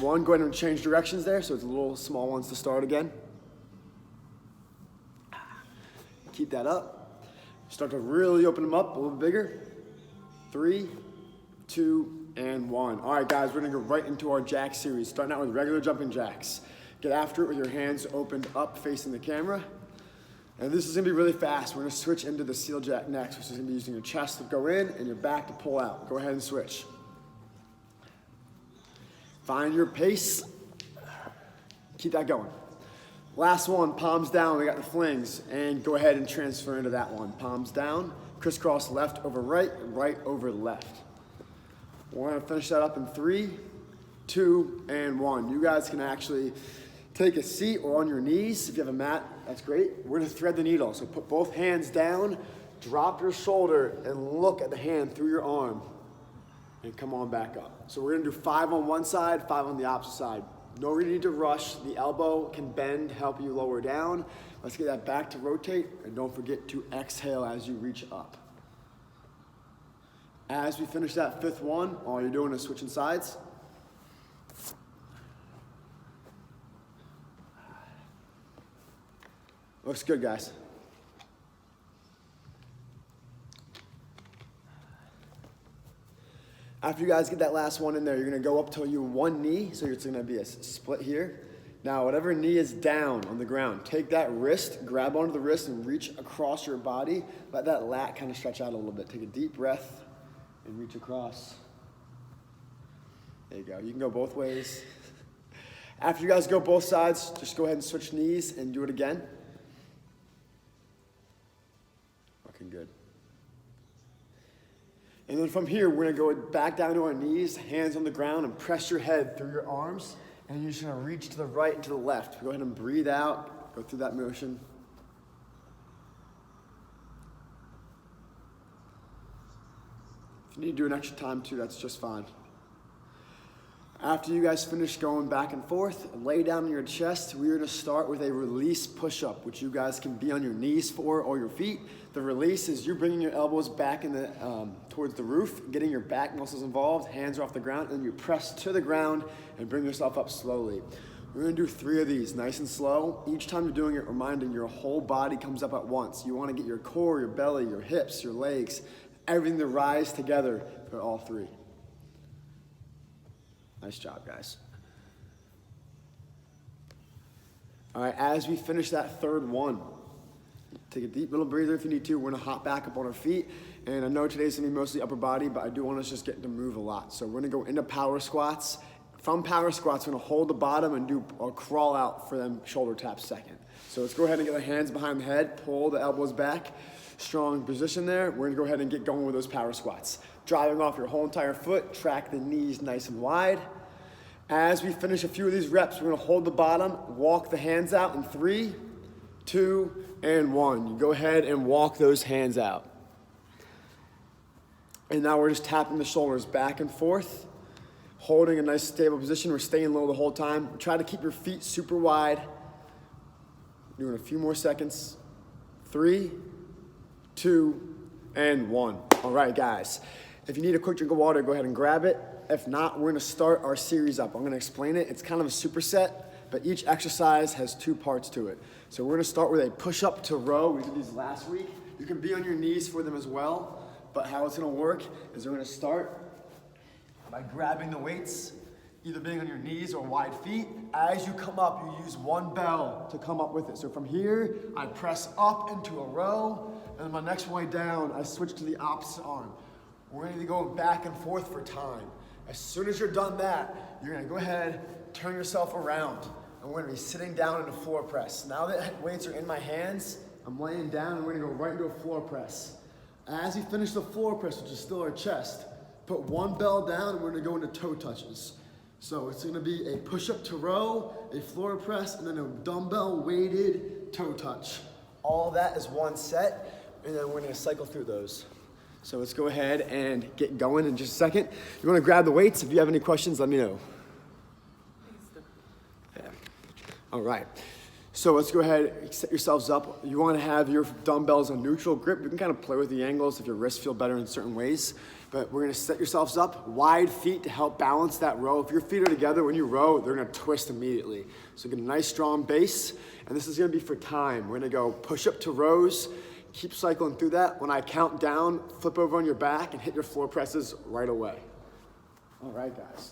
One, go ahead and change directions there, so it's a little small ones to start again. Keep that up. Start to really open them up a little bigger. 3, 2, and 1. All right, guys, we're gonna go right into our jack series, starting out with regular jumping jacks. Get after it with your hands opened up facing the camera. And this is gonna be really fast. We're gonna switch into the seal jack next, which is gonna be using your chest to go in and your back to pull out. Go ahead and switch. Find your pace. Keep that going. Last one, palms down. We got the flings. And go ahead and transfer into that one. Palms down, crisscross left over right, right over left. We're gonna finish that up in 3, 2, and 1. You guys can actually take a seat or on your knees. If you have a mat, that's great. We're gonna thread the needle. So put both hands down, drop your shoulder, and look at the hand through your arm. And come on back up. So we're gonna do 5 on one side, 5 on the opposite side. No need to rush. The elbow can bend, help you lower down. Let's get that back to rotate, and don't forget to exhale as you reach up. As we finish that 5th one, all you're doing is switching sides. Looks good, guys. After you guys get that last one in there, you're gonna go up to your one knee, so it's gonna be a split here. Now, whatever knee is down on the ground, take that wrist, grab onto the wrist and reach across your body. Let that lat kind of stretch out a little bit. Take a deep breath and reach across. There you go, you can go both ways. After you guys go both sides, just go ahead and switch knees and do it again. Looking good. And then from here, we're gonna go back down to our knees, hands on the ground, and press your head through your arms. And you're just gonna reach to the right and to the left. Go ahead and breathe out, go through that motion. If you need to do an extra time too, that's just fine. After you guys finish going back and forth, lay down on your chest. We're gonna start with a release push-up, which you guys can be on your knees for or your feet. The release is you're bringing your elbows back in the, towards the roof, getting your back muscles involved, hands are off the ground, and you press to the ground and bring yourself up slowly. We're gonna do 3 of these, nice and slow. Each time you're doing it, reminding your whole body comes up at once. You wanna get your core, your belly, your hips, your legs, everything to rise together for all 3. Nice job, guys. All right, as we finish that 3rd one, take a deep little breather if you need to. We're gonna hop back up on our feet. And I know today's gonna be mostly upper body, but I do want us just getting to move a lot. So we're gonna go into power squats. From power squats, we're gonna hold the bottom and do a crawl out for them shoulder taps second. So let's go ahead and get the hands behind the head, pull the elbows back. Strong position there. We're gonna go ahead and get going with those power squats. Driving off your whole entire foot, track the knees nice and wide. As we finish a few of these reps, we're gonna hold the bottom, walk the hands out in 3, 2, and 1. You go ahead and walk those hands out. And now we're just tapping the shoulders back and forth, holding a nice stable position. We're staying low the whole time. Try to keep your feet super wide. Doing a few more seconds. 3, 2, and 1. All right, guys. If you need a quick drink of water, go ahead and grab it. If not, we're gonna start our series up. I'm gonna explain it. It's kind of a superset, but each exercise has 2 parts to it. So we're gonna start with a push-up to row. We did these last week. You can be on your knees for them as well, but how it's gonna work is we're gonna start by grabbing the weights, either being on your knees or wide feet. As you come up, you use 1 bell to come up with it. So from here, I press up into a row, and then my next way down, I switch to the opposite arm. We're gonna be going back and forth for time. As soon as you're done that, you're gonna go ahead, turn yourself around, and we're gonna be sitting down in a floor press. Now that weights are in my hands, I'm laying down, and we're gonna go right into a floor press. As we finish the floor press, which is still our chest, put 1 bell down, and we're gonna go into toe touches. So it's gonna be a push-up to row, a floor press, and then a dumbbell weighted toe touch. All that is 1 set, and then we're gonna cycle through those. So let's go ahead and get going in just a second. You wanna grab the weights? If you have any questions, let me know. Yeah. All right. So let's go ahead and set yourselves up. You wanna have your dumbbells on neutral grip. You can kind of play with the angles if your wrists feel better in certain ways. But we're gonna set yourselves up, wide feet to help balance that row. If your feet are together, when you row, they're gonna twist immediately. So get a nice strong base, and this is gonna be for time. We're gonna go push up to rows, keep cycling through that. When I count down, flip over on your back and hit your floor presses right away. All right, guys.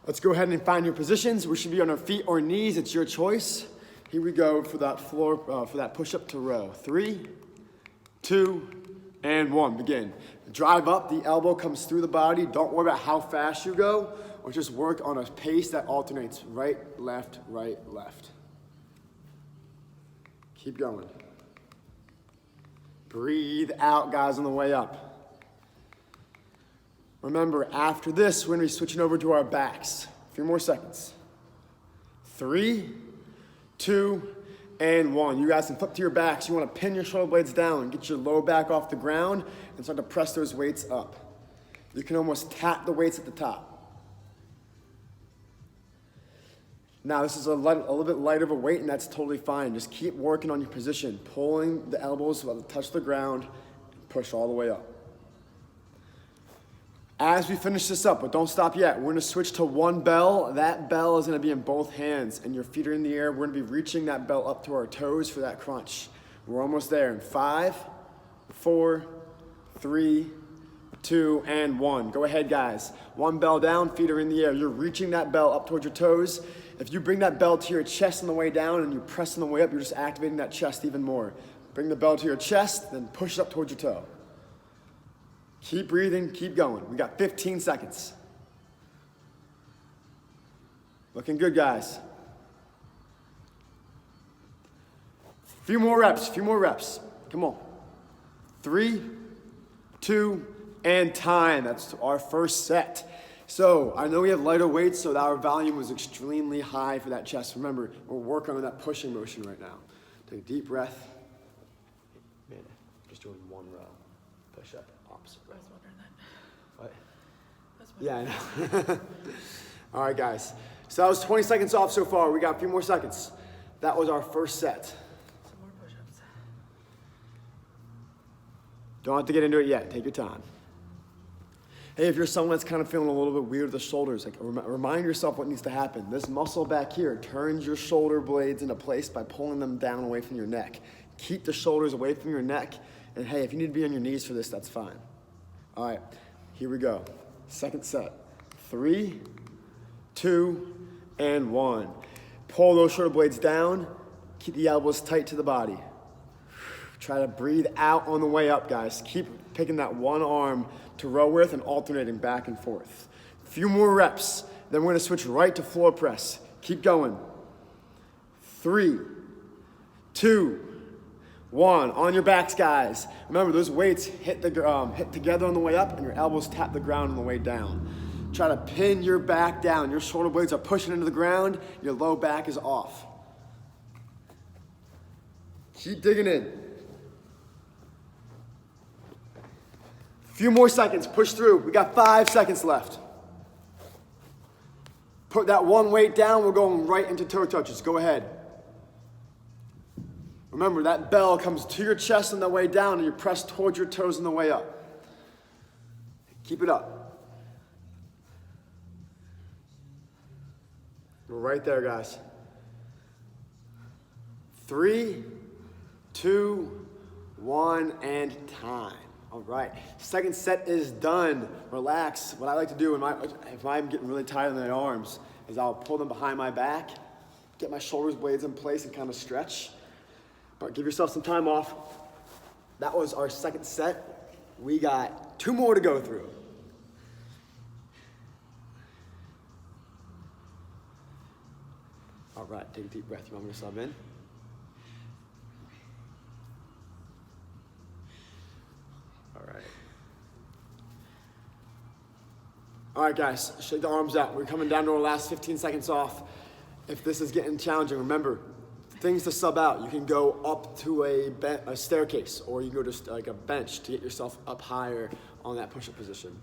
Let's go ahead and find your positions. We should be on our feet or knees, it's your choice. Here we go for that for that push up to row. 3, 2, and 1, begin. Drive up, the elbow comes through the body. Don't worry about how fast you go, or just work on a pace that alternates right, left, right, left. Keep going. Breathe out, guys, on the way up. Remember, after this, we're gonna be switching over to our backs. A few more seconds. 3, 2, and 1. You guys can flip to your backs. You want to pin your shoulder blades down, get your low back off the ground, and start to press those weights up. You can almost tap the weights at the top. Now, this is a little bit lighter of a weight, and that's totally fine. Just keep working on your position, pulling the elbows about to touch the ground, push all the way up. As we finish this up, but don't stop yet, we're gonna switch to one bell. That bell is gonna be in both hands, and your feet are in the air. We're gonna be reaching that bell up to our toes for that crunch. We're almost there in 5, 4, 3, 2, and 1. Go ahead, guys. One bell down, feet are in the air. You're reaching that bell up towards your toes. If you bring that bell to your chest on the way down and you press on the way up, you're just activating that chest even more. Bring the bell to your chest, then push it up towards your toe. Keep breathing, keep going. We got 15 seconds. Looking good, guys. Few more reps, few more reps. Come on. 3, 2, and time. That's our first set. So I know we have lighter weights, so our volume was extremely high for that chest. Remember, we're working on that pushing motion right now. Take a deep breath. Man, just doing one row. Push up, opposite row. I was wondering that. What? Yeah, I know. All right, guys. So that was 20 seconds off so far. We got a few more seconds. That was our first set. Some more push-ups. Don't have to get into it yet. Take your time. Hey, if you're someone that's kind of feeling a little bit weird with the shoulders, like remind yourself what needs to happen. This muscle back here turns your shoulder blades into place by pulling them down away from your neck. Keep the shoulders away from your neck. And hey, if you need to be on your knees for this, that's fine. All right, here we go. Second set. 3, 2, and 1. Pull those shoulder blades down. Keep the elbows tight to the body. Try to breathe out on the way up, guys. Keep picking that one arm to row with and alternating back and forth. A few more reps, then we're gonna switch right to floor press. Keep going. 3, 2, 1. On your backs, guys. Remember, those weights hit together on the way up and your elbows tap the ground on the way down. Try to pin your back down. Your shoulder blades are pushing into the ground. Your low back is off. Keep digging in. Few more seconds, push through. We got 5 seconds left. Put that one weight down, we're going right into toe touches. Go ahead. Remember, that bell comes to your chest on the way down and you press towards your toes on the way up. Keep it up. We're right there, guys. 3, 2, 1, and time. All right, second set is done. Relax. What I like to do if I'm getting really tired in my arms is I'll pull them behind my back, get my shoulders blades in place and kind of stretch. But give yourself some time off. That was our second set. We got 2 more to go through. All right, take a deep breath. You want me to sub in? All right, guys, shake the arms out. We're coming down to our last 15 seconds off. If this is getting challenging, remember, things to sub out. You can go up to a staircase, or you can go to like a bench to get yourself up higher on that push-up position.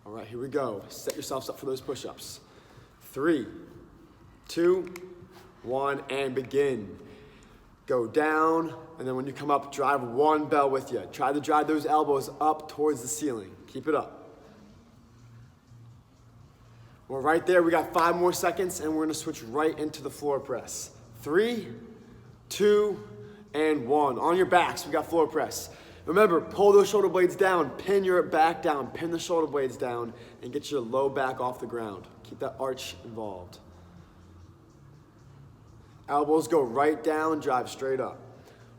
All right, here we go. Set yourselves up for those push-ups. 3, 2, 1, and begin. go down, and then when you come up, drive one bell with you. Try to drive those elbows up towards the ceiling. Keep it up. Well, right there, we got 5 more seconds, and we're gonna switch right into the floor press. 3, 2, and 1. On your backs, we got floor press. Remember, pull those shoulder blades down, pin your back down, pin the shoulder blades down, and get your low back off the ground. Keep that arch involved. Elbows go right down, drive straight up.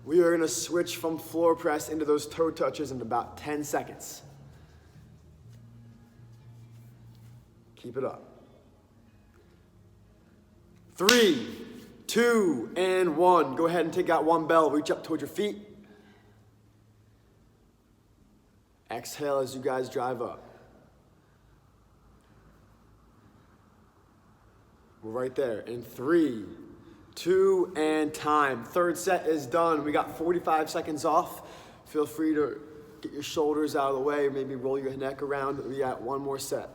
We are gonna switch from floor press into those toe touches in about 10 seconds. Keep it up. 3, 2, and 1. Go ahead and take out one bell. Reach up towards your feet. Exhale as you guys drive up. We're right there. In 3, 2, and time. Third set is done. We got 45 seconds off. Feel free to get your shoulders out of the way, maybe roll your neck around. We got one more set.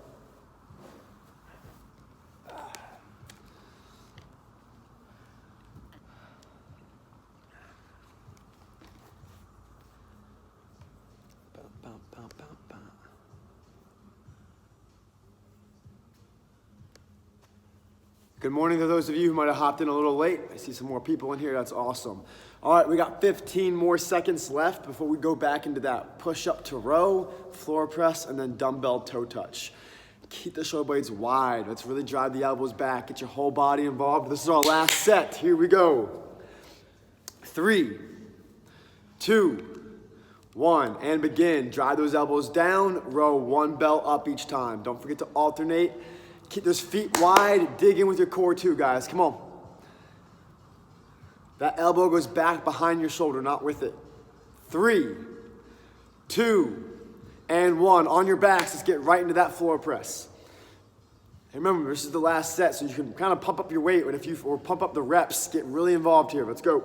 Good morning to those of you who might have hopped in a little late. I see some more people in here. That's awesome. All right, we got 15 more seconds left before we go back into that push up to row, floor press, and then dumbbell toe touch. Keep the shoulder blades wide. Let's really drive the elbows back. Get your whole body involved. This is our last set. Here we go. 3, 2, 1, and begin. Drive those elbows down. Row one bell up each time. Don't forget to alternate. Keep those feet wide. Dig in with your core too, guys. Come on. That elbow goes back behind your shoulder, not with it. 3, 2, and 1. On your backs, let's get right into that floor press. And remember, this is the last set, so you can kind of pump up your weight, or pump up the reps. Get really involved here. Let's go.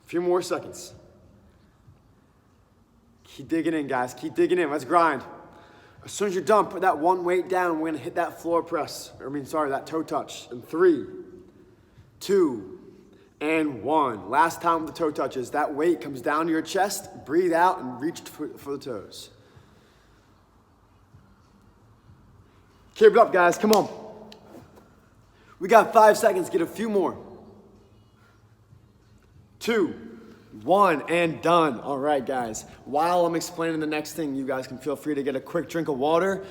A few more seconds. Keep digging in, guys. Keep digging in. Let's grind. As soon as you're done, put that one weight down. We're gonna hit that floor press. That toe touch. In 3, 2, and 1. Last time with the toe touches. That weight comes down to your chest. Breathe out and reach for the toes. Keep it up, guys. Come on. We got 5 seconds. Get a few more. 2, 1, and done. All right, guys. While I'm explaining the next thing, you guys can feel free to get a quick drink of water.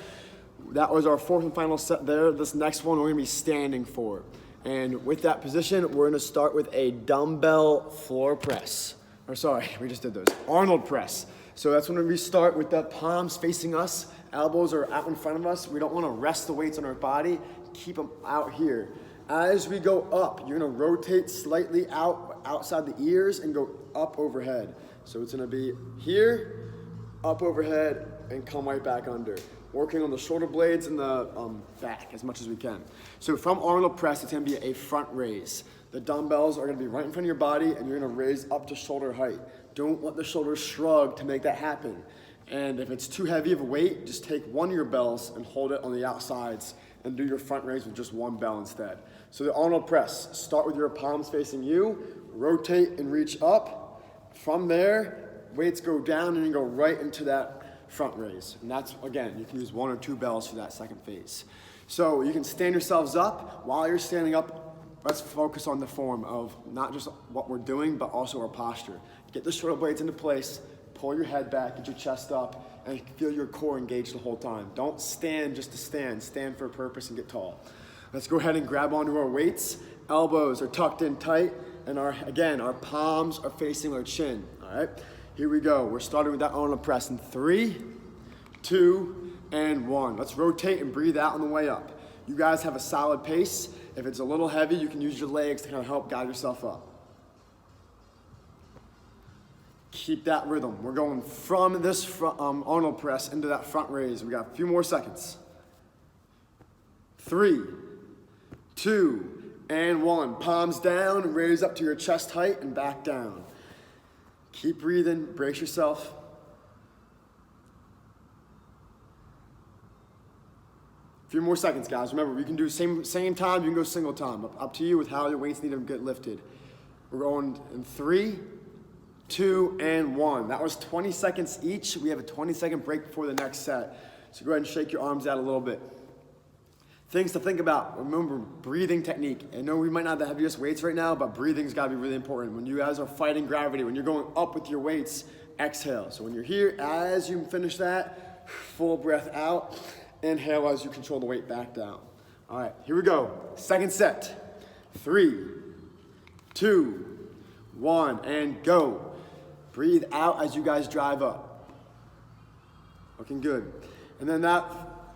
That was our 4th and final set there. This next one we're gonna be standing for. And with that position, we're gonna start with a dumbbell floor press. We just did those. Arnold press. So that's when we start with the palms facing us. Elbows are out in front of us. We don't wanna rest the weights on our body. Keep them out here. As we go up, you're gonna rotate slightly outside the ears and go up overhead. So it's gonna be here, up overhead, and come right back under. Working on the shoulder blades and the back as much as we can. So from Arnold press, it's gonna be a front raise. The dumbbells are gonna be right in front of your body, and you're gonna raise up to shoulder height. Don't let the shoulders shrug to make that happen. And if it's too heavy of a weight, just take one of your bells and hold it on the outsides and do your front raise with just one bell instead. So the Arnold press, start with your palms facing you, rotate and reach up. From there, weights go down and you go right into that front raise. And that's, again, you can use 1 or 2 bells for that second phase. So you can stand yourselves up. While you're standing up, let's focus on the form of not just what we're doing, but also our posture. Get the shoulder blades into place, pull your head back, get your chest up, and feel your core engaged the whole time. Don't stand just to stand. Stand for a purpose and get tall. Let's go ahead and grab onto our weights. Elbows are tucked in tight, and our palms are facing our chin, all right? Here we go. We're starting with that Arnold press in 3, 2, and 1. Let's rotate and breathe out on the way up. You guys have a solid pace. If it's a little heavy, you can use your legs to kind of help guide yourself up. Keep that rhythm. We're going from this Arnold press into that front raise. We got a few more seconds. 3, 2, and 1. Palms down, raise up to your chest height and back down. Keep breathing, brace yourself. few more seconds, guys. Remember, you can do same time, you can go single time. Up to you with how your weights need to get lifted. We're going in 3, 2, and 1. That was 20 seconds each. We have a 20-second break before the next set. So go ahead and shake your arms out a little bit. Things to think about. Remember, breathing technique. I know we might not have the heaviest weights right now, but breathing's got to be really important. When you guys are fighting gravity, when you're going up with your weights, exhale. So when you're here, as you finish that, full breath out. Inhale as you control the weight back down. All right, here we go. Second set. 3, 2, 1, and go. Breathe out as you guys drive up. Looking good. And then that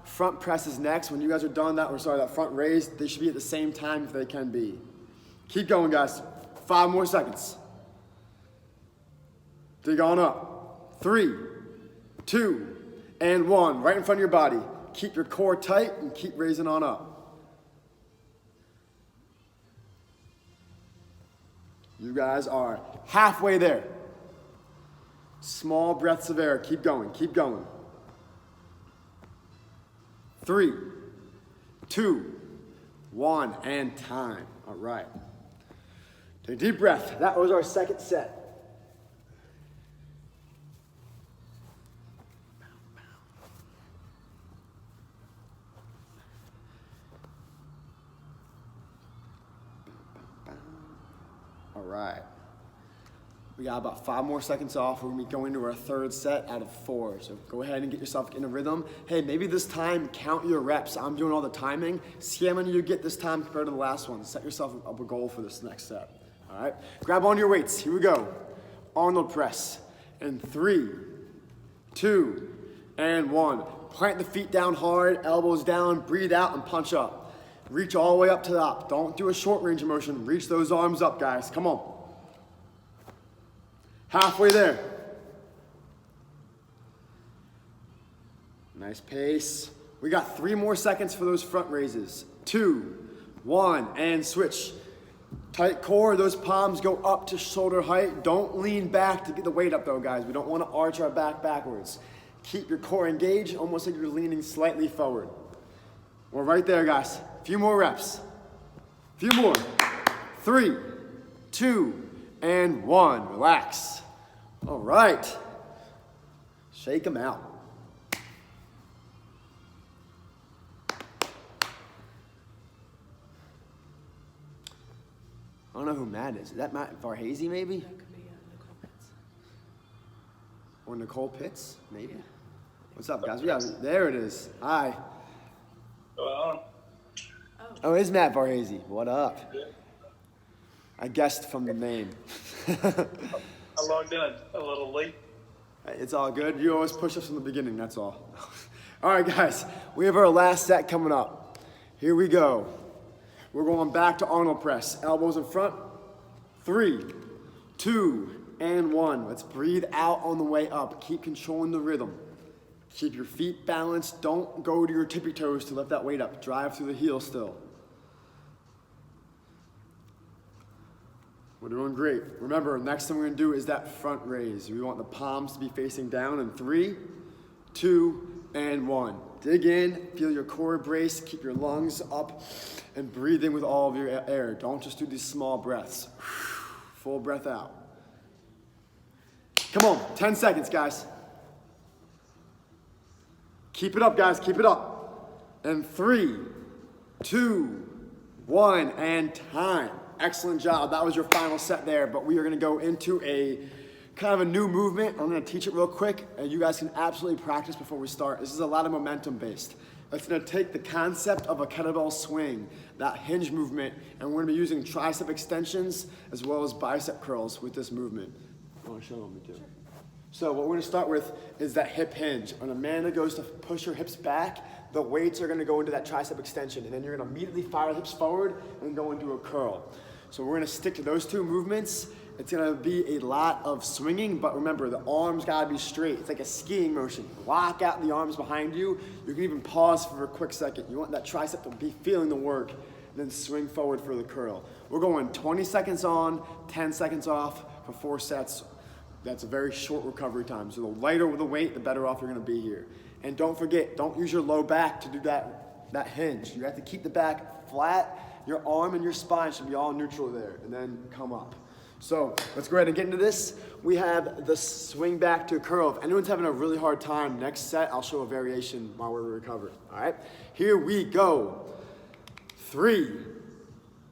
front press is next. When you guys are done, that front raise, they should be at the same time if they can be. Keep going, guys. 5 more seconds. Dig on up. 3, 2, and 1. Right in front of your body. Keep your core tight and keep raising on up. You guys are halfway there. Small breaths of air. Keep going, keep going. 3, 2, 1, and time. All right. Take a deep breath. That was our second set. All right. We got about 5 more seconds off. We're gonna be going to our third set out of 4. So go ahead and get yourself in a rhythm. Hey, maybe this time count your reps. I'm doing all the timing. See how many you get this time compared to the last one. Set yourself up a goal for this next set. All right. Grab on your weights. Here we go. Arnold press. In 3, 2, and 1. Plant the feet down hard, elbows down, breathe out and punch up. Reach all the way up to the top. Don't do a short range of motion. Reach those arms up, guys. Come on. Halfway there. Nice pace. We got 3 more seconds for those front raises. 2, 1, and switch. Tight core, those palms go up to shoulder height. Don't lean back to get the weight up though, guys. We don't want to arch our back backwards. Keep your core engaged, almost like you're leaning slightly forward. We're right there, guys. A few more reps. A few more. 3, 2, and 1. Relax. All right. Shake them out. I don't know who Matt is. Is that Matt Varhazy, maybe? That could be Nicole Pitts. Or Nicole Pitts, maybe? Yeah. What's up, guys? There it is. Hi. Oh, it is Matt Varhazy. What up? Yeah. I guessed from the name. I logged in a little late. It's all good. You always push us from the beginning, that's all. All right, guys. We have our last set coming up. Here we go. We're going back to Arnold press. Elbows in front. 3, 2, and 1. Let's breathe out on the way up. Keep controlling the rhythm. Keep your feet balanced. Don't go to your tippy toes to lift that weight up. Drive through the heel still. We're doing great. Remember, next thing we're gonna do is that front raise. We want the palms to be facing down in 3, 2, and 1. Dig in, feel your core brace, keep your lungs up, and breathe in with all of your air. Don't just do these small breaths. Full breath out. Come on, 10 seconds, guys. Keep it up, guys, keep it up. And 3, 2, 1, and time. Excellent job. That was your final set there, but we are gonna go into a kind of a new movement. I'm gonna teach it real quick, and you guys can absolutely practice before we start. This is a lot of momentum based. It's gonna take the concept of a kettlebell swing, that hinge movement, and we're gonna be using tricep extensions as well as bicep curls with this movement. I wanna show them too. So what we're gonna start with is that hip hinge. When Amanda goes to push her hips back, the weights are gonna go into that tricep extension, and then you're gonna immediately fire the hips forward and go into a curl. So we're gonna stick to those 2 movements. It's gonna be a lot of swinging, but remember, the arms gotta be straight. It's like a skiing motion. Lock out the arms behind you. You can even pause for a quick second. You want that tricep to be feeling the work, and then swing forward for the curl. We're going 20 seconds on, 10 seconds off for 4 sets. That's a very short recovery time. So the lighter the weight, the better off you're gonna be here. And don't forget, don't use your low back to do that that hinge. You have to keep the back flat. Your arm and your spine should be all neutral there, and then come up. So let's go ahead and get into this. We have the swing back to curl. If anyone's having a really hard time, next set, I'll show a variation while we're recovering. All right, here we go. 3,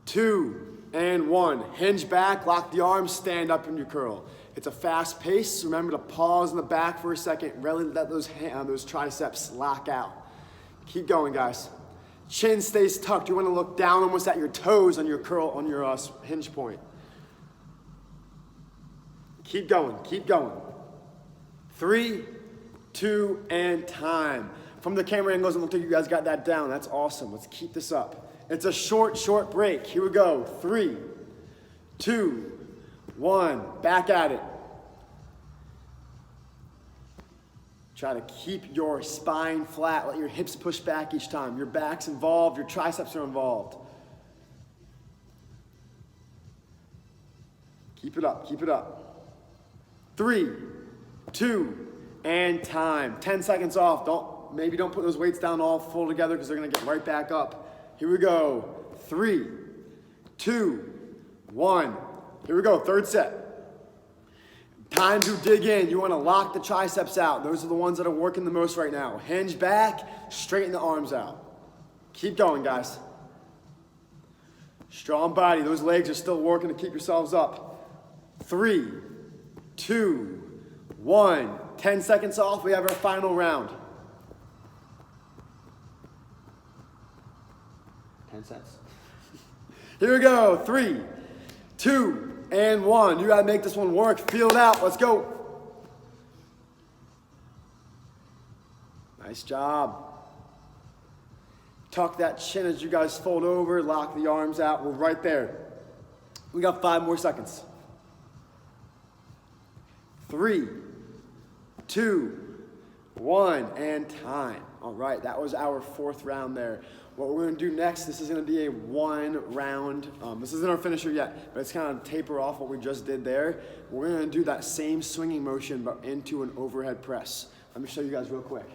2, and 1. Hinge back, lock the arms, stand up in your curl. It's a fast pace. Remember to pause in the back for a second. Really let those triceps lock out. Keep going, guys. Chin stays tucked. You want to look down almost at your toes on your curl, on your hinge point. Keep going, keep going. 3, 2, and time. From the camera angles, it looks like you guys got that down. That's awesome. Let's keep this up. It's a short break. Here we go. 3, 2, 1. Back at it. Try to keep your spine flat. Let your hips push back each time. Your back's involved. Your triceps are involved. Keep it up. Keep it up. 3, 2, and time. 10 seconds off. Maybe don't put those weights down all full together because they're gonna get right back up. Here we go. 3, 2, 1. Here we go, third set. Time to dig in. You wanna lock the triceps out. Those are the ones that are working the most right now. Hinge back, straighten the arms out. Keep going, guys. Strong body. Those legs are still working to keep yourselves up. 3, 2, 1. 10 seconds off. We have our final round. 10 sets. Here we go. 3, 2, and 1. You gotta make this one work. Feel it out. Let's go. Nice job. Tuck that chin as you guys fold over. Lock the arms out. We're right there. We got 5 more seconds. 3, 2, 1, and time. All right, that was our 4th round there. What we're gonna do next, this is gonna be a 1 round, this isn't our finisher yet, but it's kind of taper off what we just did there. We're gonna do that same swinging motion, but into an overhead press. Let me show you guys real quick.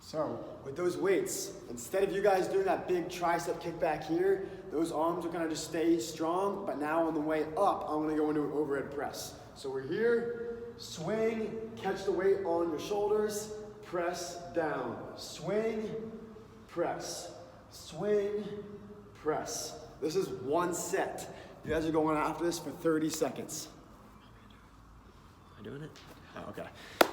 So, with those weights, instead of you guys doing that big tricep kick back here, those arms are gonna just stay strong, but now on the way up, I'm gonna go into an overhead press. So we're here, swing, catch the weight on your shoulders, press down. Swing, press, swing, press. This is 1 set. You guys are going after this for 30 seconds. Am I doing it? Oh, okay.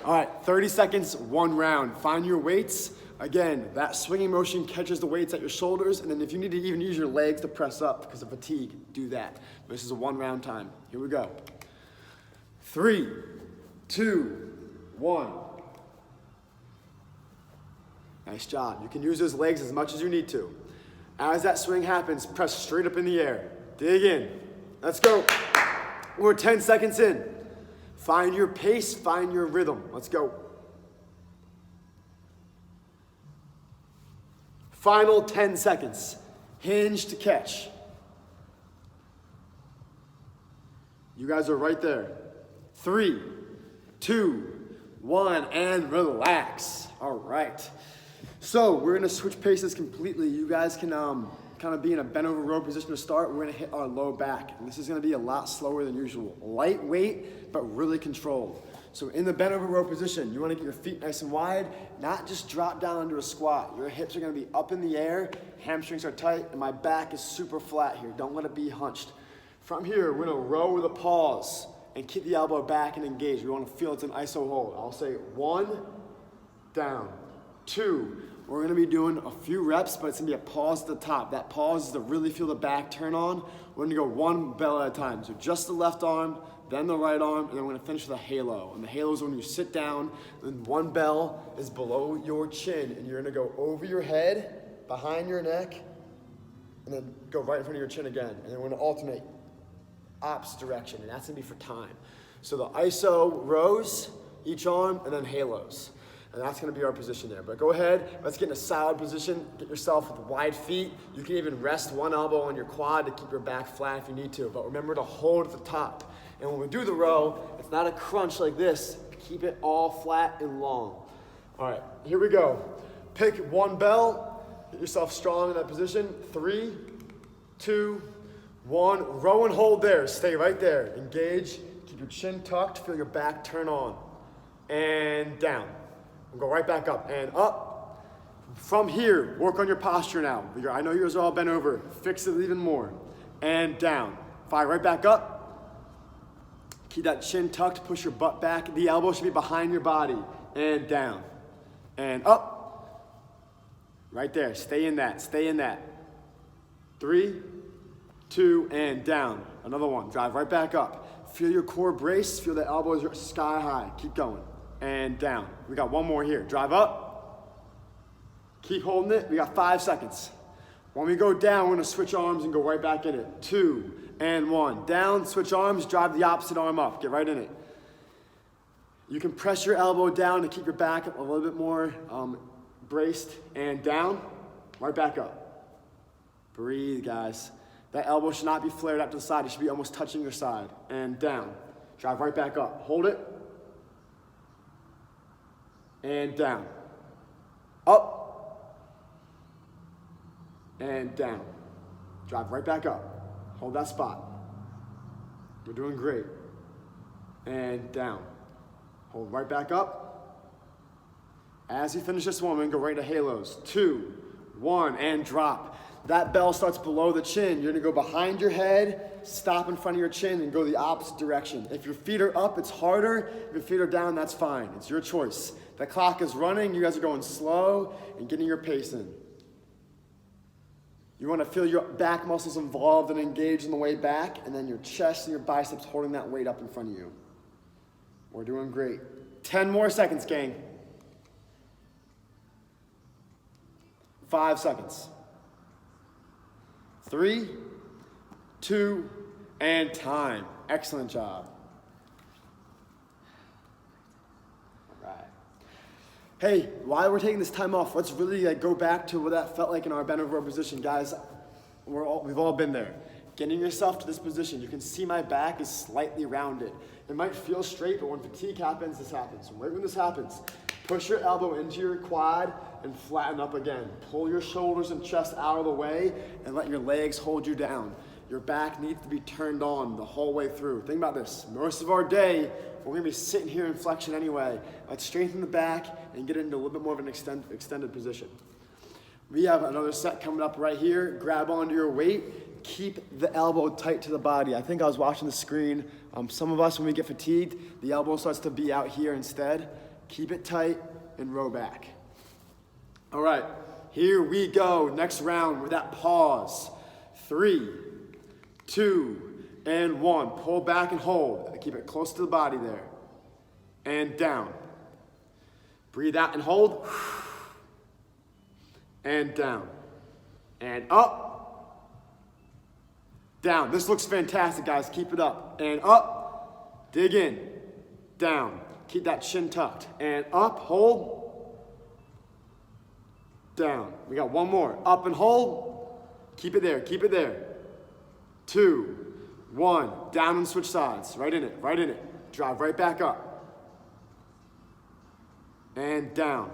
All right, 30 seconds, 1 round. Find your weights. Again, that swinging motion catches the weights at your shoulders, and then if you need to even use your legs to press up because of fatigue, do that. This is a 1 round time. Here we go. 3, 2, 1. Nice job. You can use those legs as much as you need to. As that swing happens, press straight up in the air. Dig in. Let's go. We're 10 seconds in. Find your pace, find your rhythm. Let's go. Final 10 seconds. Hinge to catch. You guys are right there. 3, 2, 1, and relax. All right. So we're gonna switch paces completely. You guys can kind of be in a bent over row position to start. We're gonna hit our low back. And this is gonna be a lot slower than usual. Lightweight, but really controlled. So in the bent over row position, you wanna get your feet nice and wide, not just drop down into a squat. Your hips are gonna be up in the air, hamstrings are tight, and my back is super flat here. Don't let it be hunched. From here, we're gonna row with a pause and keep the elbow back and engaged. We wanna feel it's an iso hold. I'll say 1, down, 2. We're gonna be doing a few reps, but it's gonna be a pause at the top. That pause is to really feel the back turn on. We're gonna go 1 bell at a time. So just the left arm, then the right arm, and then we're gonna finish with a halo. And the halo is when you sit down, and 1 bell is below your chin, and you're gonna go over your head, behind your neck, and then go right in front of your chin again. And then we're gonna alternate opposite direction, and that's gonna be for time. So the iso rows, each arm, and then halos. And that's gonna be our position there. But go ahead, let's get in a solid position. Get yourself with wide feet. You can even rest 1 elbow on your quad to keep your back flat if you need to. But remember to hold at the top. And when we do the row, it's not a crunch like this. Keep it all flat and long. All right, here we go. Pick one bell, get yourself strong in that position. 3, 2, 1. Row and hold there, stay right there. Engage, keep your chin tucked, feel your back turn on. And down. We'll go right back up and up. From here, work on your posture now. I know yours are all bent over. Fix it even more. And down. Fire right back up. Keep that chin tucked, push your butt back. The elbow should be behind your body. And down. And up. Right there. Stay in that. Stay in that. 3, 2, and down. Another one. Drive right back up. Feel your core brace. Feel the elbows are sky high. Keep going. And down. We got one more here. Drive up. Keep holding it. We got 5 seconds. When we go down, we're gonna switch arms and go right back in it. 2 and 1. Down, switch arms, drive the opposite arm up. Get right in it. You can press your elbow down to keep your back up a little bit more braced. And down, right back up. Breathe, guys. That elbow should not be flared up to the side. It should be almost touching your side. And down. Drive right back up. Hold it. And down. Up. And down. Drive right back up. Hold that spot. You're doing great. And down. Hold right back up. As you finish this one, we're gonna go right to halos. 2, 1, and drop. That bell starts below the chin. You're gonna go behind your head, stop in front of your chin, and go the opposite direction. If your feet are up, it's harder. If your feet are down, that's fine. It's your choice. The clock is running. You guys are going slow and getting your pace in. You wanna feel your back muscles involved and engaged on the way back, and then your chest and your biceps holding that weight up in front of you. We're doing great. 10 more seconds, gang. 5 seconds. 3, 2, and time. Excellent job. All right. Hey, while we're taking this time off, let's really go back to what that felt like in our bent over position. Guys, we've all been there. Getting yourself to this position, you can see my back is slightly rounded. It might feel straight, but when fatigue happens, this happens. Right when this happens, push your elbow into your quad and flatten up again. Pull your shoulders and chest out of the way and let your legs hold you down. Your back needs to be turned on the whole way through. Think about this. Most of our day, we're gonna be sitting here in flexion anyway. Let's strengthen the back and get into a little bit more of an extended position. We have another set coming up right here. Grab onto your weight. Keep the elbow tight to the body. I think I was watching the screen. Some of us, when we get fatigued, the elbow starts to be out here instead. Keep it tight and row back. All right, here we go. Next round with that pause. 3, 2, and 1. Pull back and hold. Keep it close to the body there. And down. Breathe out and hold. And down. And up. Down. This looks fantastic, guys. Keep it up. And up. Dig in. Down. Keep that chin tucked. And up. Hold. Down. We got one more. Up and hold. Keep it there. Keep it there. 2, 1. Down and switch sides. Right in it. Right in it. Drive right back up. And down.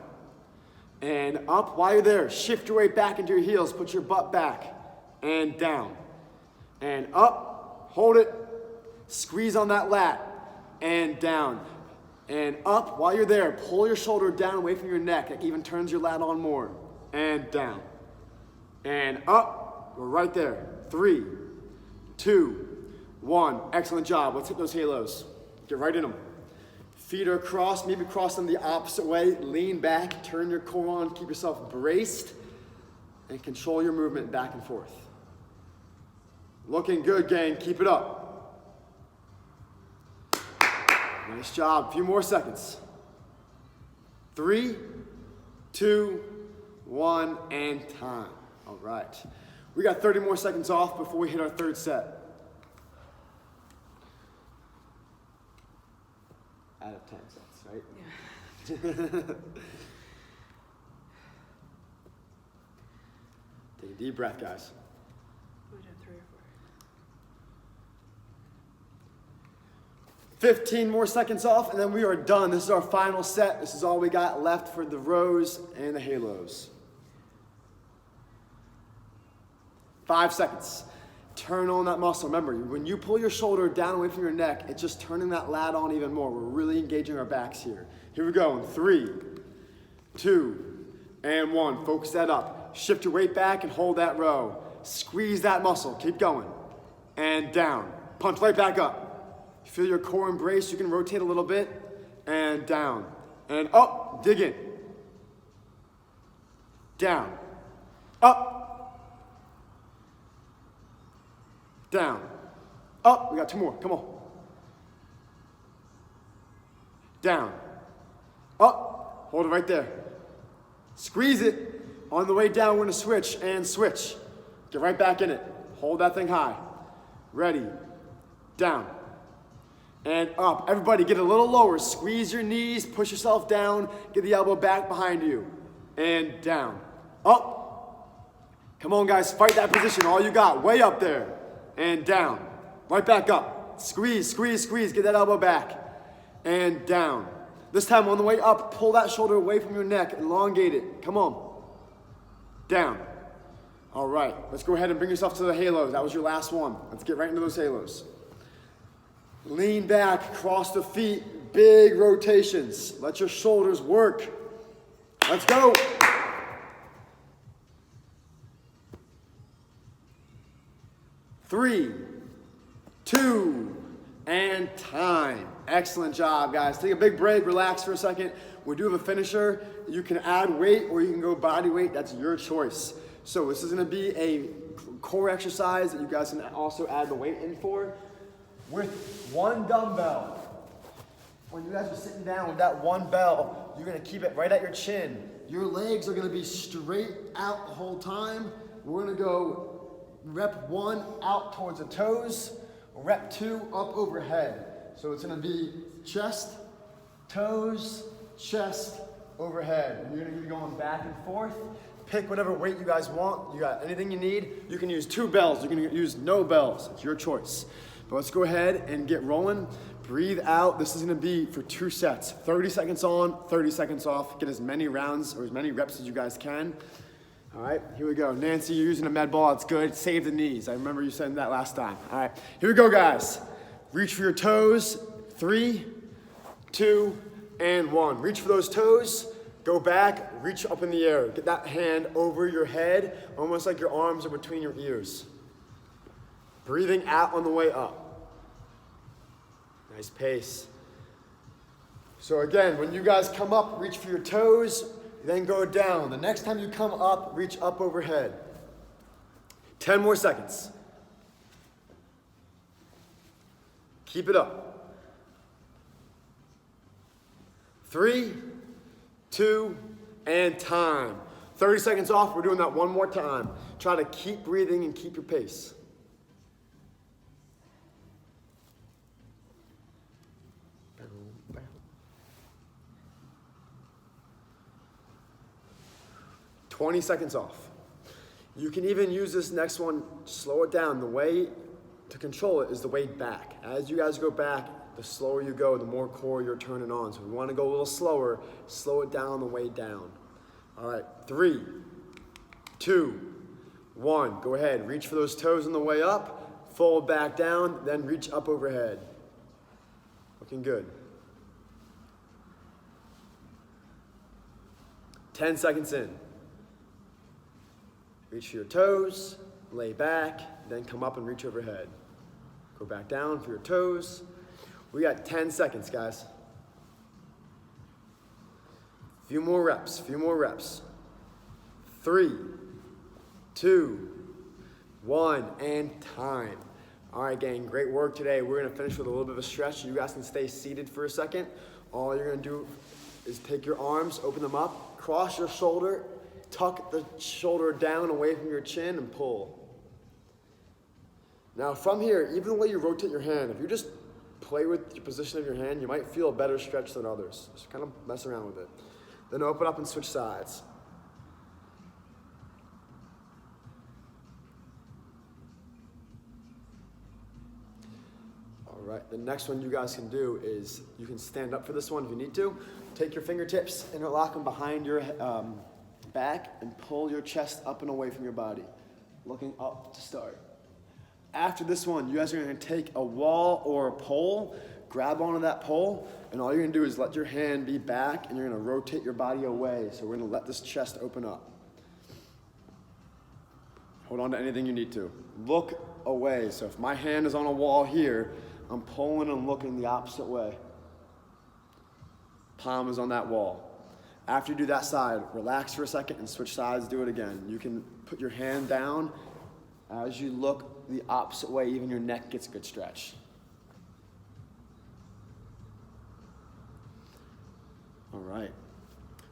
And up. While you're there, shift your weight back into your heels. Put your butt back. And down. And up. Hold it. Squeeze on that lat. And down. And up. While you're there, pull your shoulder down away from your neck. That even turns your lat on more. And down. And up. We're right there. 3, 2, 1. Excellent job. Let's hit those halos. Get right in them. Feet are crossed. Maybe cross them the opposite way. Lean back. Turn your core on. Keep yourself braced. And control your movement back and forth. Looking good, gang. Keep it up. Nice job. A few more seconds. 3, 2, 1, and time. All right. We got 30 more seconds off before we hit our third set. Out of 10 sets, right? Yeah. Take a deep breath, guys. We did 3 or 15 more seconds off, and then we are done. This is our final set. This is all we got left for the rows and the halos. 5 seconds. Turn on that muscle. Remember, when you pull your shoulder down away from your neck, it's just turning that lat on even more. We're really engaging our backs here. Here we go in 3, 2, and 1. Focus that up. Shift your weight back and hold that row. Squeeze that muscle. Keep going. And down. Punch right back up. Feel your core embrace. You can rotate a little bit. And down. And up. Dig in. Down. Up. Down. Up. We got 2 more. Come on. Down. Up. Hold it right there. Squeeze it. On the way down, we're gonna switch and switch. Get right back in it. Hold that thing high. Ready. Down. And up. Everybody get a little lower. Squeeze your knees, push yourself down, get the elbow back behind you. And down. Up. Come on, guys, fight that position. All you got. Way up there. And down. Right back up. Squeeze, squeeze, squeeze. Get that elbow back. And down. This time on the way up, pull that shoulder away from your neck. Elongate it. Come on. Down. All right, let's go ahead and bring yourself to the halos. That was your last one. Let's get right into those halos. Lean back, cross the feet, big rotations. Let your shoulders work. Let's go. Three, 2, and time. Excellent job, guys. Take a big break, relax for a second. We do have a finisher. You can add weight or you can go body weight. That's your choice. So this is gonna be a core exercise that you guys can also add the weight in for. With 1 dumbbell. When you guys are sitting down with that 1 bell, you're gonna keep it right at your chin. Your legs are gonna be straight out the whole time. We're gonna go rep 1 out towards the toes, rep 2 up overhead. So it's gonna be chest, toes, chest, overhead. And you're gonna be going back and forth. Pick whatever weight you guys want. You got anything you need. You can use 2 bells. You can use no bells. It's your choice. But let's go ahead and get rolling. Breathe out. This is gonna be for 2 sets. 30 seconds on, 30 seconds off. Get as many rounds or as many reps as you guys can. All right, here we go. Nancy, you're using a med ball. It's good. Save the knees. I remember you saying that last time. All right, here we go, guys. Reach for your toes. 3, 2, and 1. Reach for those toes. Go back, reach up in the air. Get that hand over your head, almost like your arms are between your ears. Breathing out on the way up. Nice pace. So again, when you guys come up, reach for your toes, then go down. The next time you come up, reach up overhead. 10 more seconds. Keep it up. 3, 2, and time. 30 seconds off. We're doing that one more time. Try to keep breathing and keep your pace. Bow. 20 seconds off. You can even use this next one, slow it down. The way to control it is the way back. As you guys go back, the slower you go, the more core you're turning on. So if you want to go a little slower, slow it down on the way down. All right, 3, 2, 1. Go ahead, reach for those toes on the way up, fold back down, then reach up overhead. Looking good. 10 seconds in. Reach for your toes, lay back, then come up and reach overhead. Go back down for your toes. We got 10 seconds, guys. Few more reps, few more reps. 3, 2, 1, and time. All right, gang, great work today. We're gonna finish with a little bit of a stretch. You guys can stay seated for a second. All you're gonna do is take your arms, open them up, cross your shoulder, tuck the shoulder down away from your chin and pull. Now from here, even the way you rotate your hand, if you just play with the position of your hand, you might feel a better stretch than others. Just kind of mess around with it. Then open up and switch sides. All right, the next one you guys can do is you can stand up for this one if you need to. Take your fingertips, interlock them behind your back, and pull your chest up and away from your body, looking up to start. After this one, you guys are gonna take a wall or a pole, grab onto that pole, and all you're gonna do is let your hand be back, and you're gonna rotate your body away. So we're gonna let this chest open up. Hold on to anything you need to. Look away. So if my hand is on a wall here, I'm pulling and looking the opposite way. Palm is on that wall. After you do that side, relax for a second and switch sides, do it again. You can put your hand down. As you look the opposite way, even your neck gets a good stretch. All right.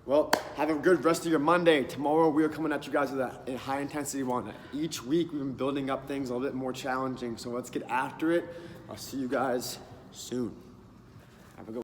Well, have a good rest of your Monday. Tomorrow we are coming at you guys with a high intensity one. Each week we've been building up things a little bit more challenging, so let's get after it. I'll see you guys soon.